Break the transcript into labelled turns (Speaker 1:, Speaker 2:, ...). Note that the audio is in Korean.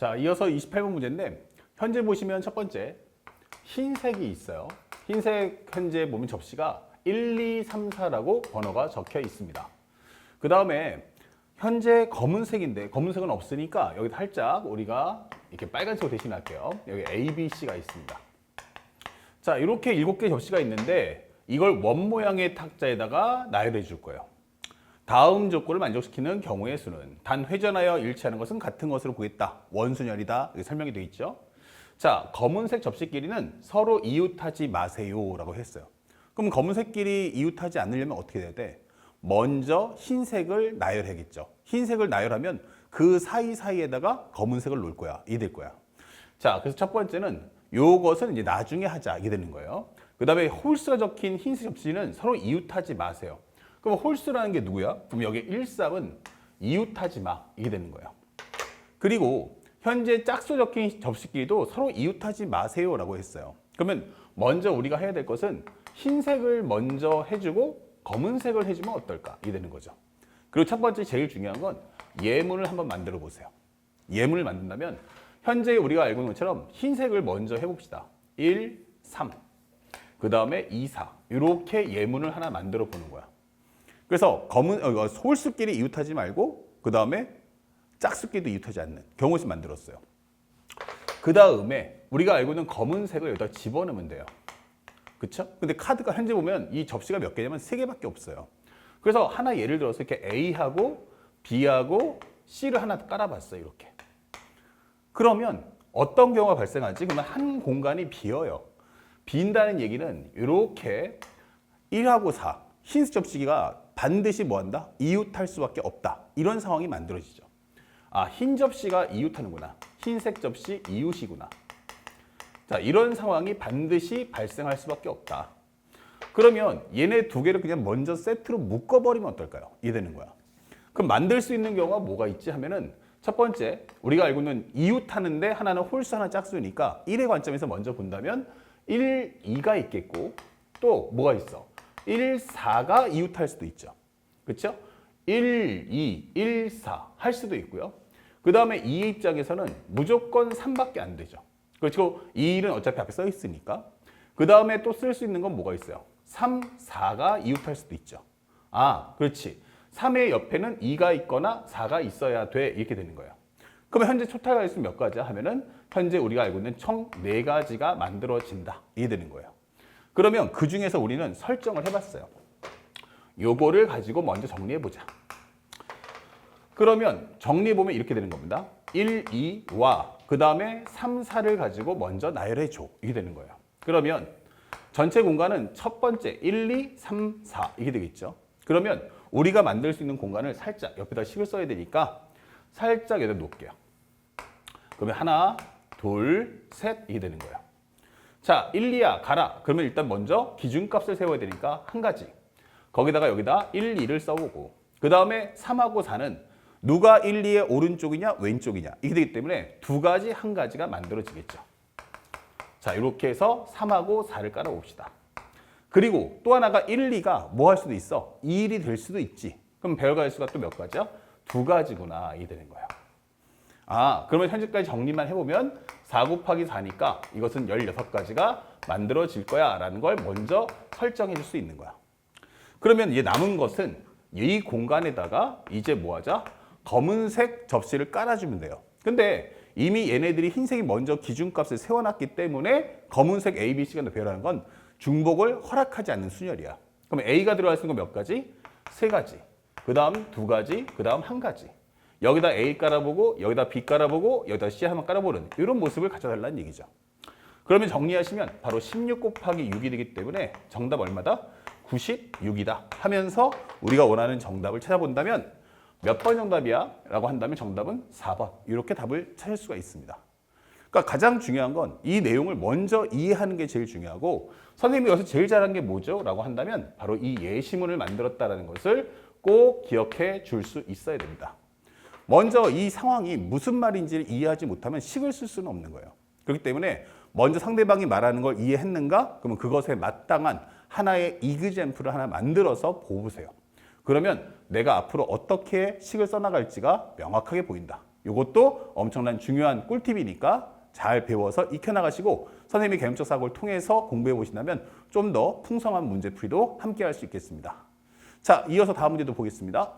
Speaker 1: 자, 이어서 28번 문제인데 현재 보시면 첫 번째 흰색이 있어요. 흰색 현재 보면 접시가 1, 2, 3, 4라고 번호가 적혀 있습니다. 그 다음에 현재 검은색인데 검은색은 없으니까 여기 살짝 우리가 이렇게 빨간색으로 대신할게요. 여기 A, B, C가 있습니다. 자, 이렇게 7개 접시가 있는데 이걸 원 모양의 탁자에다가 나열해 줄 거예요. 다음 조건을 만족시키는 경우의 수는 단 회전하여 일치하는 것은 같은 것으로 보겠다. 원순열이다. 이렇게 설명이 되어 있죠. 자, 검은색 접시끼리는 서로 이웃하지 마세요 라고 했어요. 그럼 검은색끼리 이웃하지 않으려면 어떻게 돼야 돼? 먼저 흰색을 나열해야겠죠. 흰색을 나열하면 그 사이사이에다가 검은색을 놓을 거야. 이게 될 거야. 자, 그래서 첫 번째는 요것은 이제 나중에 하자. 이게 되는 거예요. 그 다음에 홀수가 적힌 흰색 접시는 서로 이웃하지 마세요. 그럼 홀수라는 게 누구야? 그럼 여기 1, 3은 이웃하지 마. 이게 되는 거예요. 그리고 현재 짝수 적힌 접시끼리도 서로 이웃하지 마세요 라고 했어요. 그러면 먼저 우리가 해야 될 것은 흰색을 먼저 해주고 검은색을 해주면 어떨까? 이게 되는 거죠. 그리고 첫 번째 제일 중요한 건 예문을 한번 만들어 보세요. 예문을 만든다면 현재 우리가 알고 있는 것처럼 흰색을 먼저 해봅시다. 1, 3, 그 다음에 2, 4 이렇게 예문을 하나 만들어 보는 거야. 그래서 홀수끼리 이웃하지 말고 그 다음에 짝수끼리도 이웃하지 않는 경우를 만들었어요. 그 다음에 우리가 알고 있는 검은색을 여기다 집어넣으면 돼요. 그쵸? 근데 카드가 현재 보면 이 접시가 몇 개냐면 3개밖에 없어요. 그래서 하나 예를 들어서 이렇게 A하고 B하고 C를 하나 깔아봤어요. 이렇게. 그러면 어떤 경우가 발생하지? 그러면 한 공간이 비어요. 빈다는 얘기는 이렇게 1하고 4 흰색 접시기가 반드시 뭐한다? 이웃할 수밖에 없다. 이런 상황이 만들어지죠. 아, 흰 접시가 이웃하는구나. 흰색 접시 이웃이구나. 자, 이런 상황이 반드시 발생할 수밖에 없다. 그러면 얘네 두 개를 그냥 먼저 세트로 묶어버리면 어떨까요? 이해되는 거야. 그럼 만들 수 있는 경우가 뭐가 있지 하면은 첫 번째, 우리가 알고 있는 이웃하는데 하나는 홀수 하나 짝수니까 1의 관점에서 먼저 본다면 1, 2가 있겠고 또 뭐가 있어? 1, 4가 이웃할 수도 있죠. 그렇죠? 1, 2, 1, 4 할 수도 있고요. 그 다음에 2의 입장에서는 무조건 3밖에 안 되죠. 그렇죠? 2는 어차피 앞에 써 있으니까. 그 다음에 또 쓸 수 있는 건 뭐가 있어요? 3, 4가 이웃할 수도 있죠. 아, 그렇지. 3의 옆에는 2가 있거나 4가 있어야 돼. 이렇게 되는 거예요. 그러면 현재 토탈 가지수는 몇 가지야 하면은 현재 우리가 알고 있는 총 4가지가 만들어진다. 이게 되는 거예요. 그러면 그 중에서 우리는 설정을 해봤어요. 요거를 가지고 먼저 정리해보자. 그러면 정리해보면 이렇게 되는 겁니다. 1, 2와 그 다음에 3, 4를 가지고 먼저 나열해줘. 이게 되는 거예요. 그러면 전체 공간은 첫 번째 1, 2, 3, 4 이게 되겠죠. 그러면 우리가 만들 수 있는 공간을 살짝 옆에다 식을 써야 되니까 살짝 여기다 놓을게요. 그러면 하나, 둘, 셋 이게 되는 거예요. 자, 1, 2야 가라. 그러면 일단 먼저 기준값을 세워야 되니까 한 가지. 거기다가 여기다 1, 2를 써보고 그 다음에 3하고 4는 누가 1, 2의 오른쪽이냐 왼쪽이냐 이게 되기 때문에 두 가지 한 가지가 만들어지겠죠. 자, 이렇게 해서 3하고 4를 깔아봅시다. 그리고 또 하나가 1, 2가 뭐 할 수도 있어? 2일이 될 수도 있지. 그럼 배열가지수가 또 몇 가지야? 2가지구나. 이게 되는 거야. 아, 그러면 현재까지 정리만 해보면 4 곱하기 4니까 이것은 16가지가 만들어질 거야 라는 걸 먼저 설정해 줄 수 있는 거야. 그러면 이제 남은 것은 이 공간에다가 이제 뭐 하자? 검은색 접시를 깔아주면 돼요. 근데 이미 얘네들이 흰색이 먼저 기준값을 세워놨기 때문에 검은색 A, B, C가 배열하는 건 중복을 허락하지 않는 순열이야. 그럼 A가 들어갈 수 있는 건 몇 가지? 3가지. 그 다음 2가지, 그 다음 1가지. 여기다 A 깔아보고 여기다 B 깔아보고 여기다 C 한번 깔아보는 이런 모습을 가져달라는 얘기죠. 그러면 정리하시면 바로 16 곱하기 6이 되기 때문에 정답 얼마다? 96이다 하면서 우리가 원하는 정답을 찾아본다면 몇 번 정답이야? 라고 한다면 정답은 4번. 이렇게 답을 찾을 수가 있습니다. 그러니까 가장 중요한 건 이 내용을 먼저 이해하는 게 제일 중요하고 선생님이 여기서 제일 잘한 게 뭐죠? 라고 한다면 바로 이 예시문을 만들었다는 것을 꼭 기억해 줄 수 있어야 됩니다. 먼저 이 상황이 무슨 말인지를 이해하지 못하면 식을 쓸 수는 없는 거예요. 그렇기 때문에 먼저 상대방이 말하는 걸 이해했는가? 그러면 그것에 마땅한 하나의 이그젬플을 하나 만들어서 보세요. 그러면 내가 앞으로 어떻게 식을 써나갈지가 명확하게 보인다. 이것도 엄청난 중요한 꿀팁이니까 잘 배워서 익혀나가시고 선생님의 개념적 사고를 통해서 공부해 보신다면 좀 더 풍성한 문제풀이도 함께 할 수 있겠습니다. 자, 이어서 다음 문제도 보겠습니다.